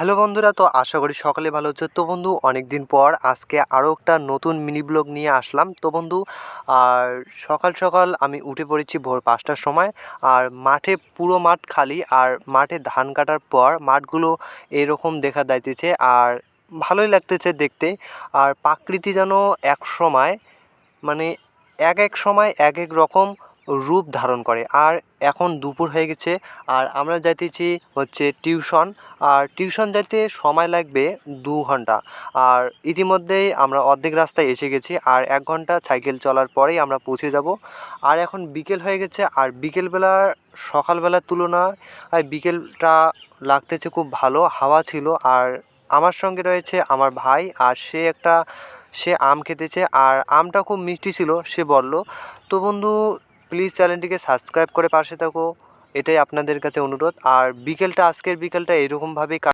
Hello বন্ধুরা, তো আশা করি সকলে ভালো হচ্ছে। তো বন্ধু, অনেক দিন পর আজকে আরও একটা নতুন মিনি ব্লগ নিয়ে আসলাম। তো বন্ধু, আর সকাল সকাল আমি উঠে পড়েছি ভোর 5টার সময়। আর মাঠে পুরো মাঠ খালি, আর মাঠে ধান কাটার পর মাঠগুলো এরকম দেখা যাইতেছে, আর ভালোই লাগতেছে দেখতে। আর প্রকৃতি যেন এক সময়, মানে এক এক সময় এক এক রকম রূপ ধারণ করে। আর এখন দুপুর হয়ে গেছে, আর আমরা যাইতেছি হচ্ছে টিউশন। আর টিউশন যাইতে সময় লাগবে 2 ঘন্টা। আর ইতিমধ্যেই আমরা অর্ধেক রাস্তায় এসে গেছি, আর 1 ঘন্টা সাইকেল চলার পরেই আমরা পৌঁছে যাব। আর এখন বিকেল হয়ে গেছে, আর বিকেলবেলার সকালবেলার তুলনায় বিকেলটা লাগতেছে খুব ভালো, হাওয়া ছিল। আর আমার সঙ্গে রয়েছে আমার ভাই, আর সে আম খেতেছে, আর আমটা খুব মিষ্টি ছিল সে বলল। তো বন্ধু, প্লিজ চ্যানেলটিকে সাবস্ক্রাইব করে পাশে থাকো, এটাই আপনাদের কাছে অনুরোধ। আর আজকের বিকেলটা এরকমভাবেই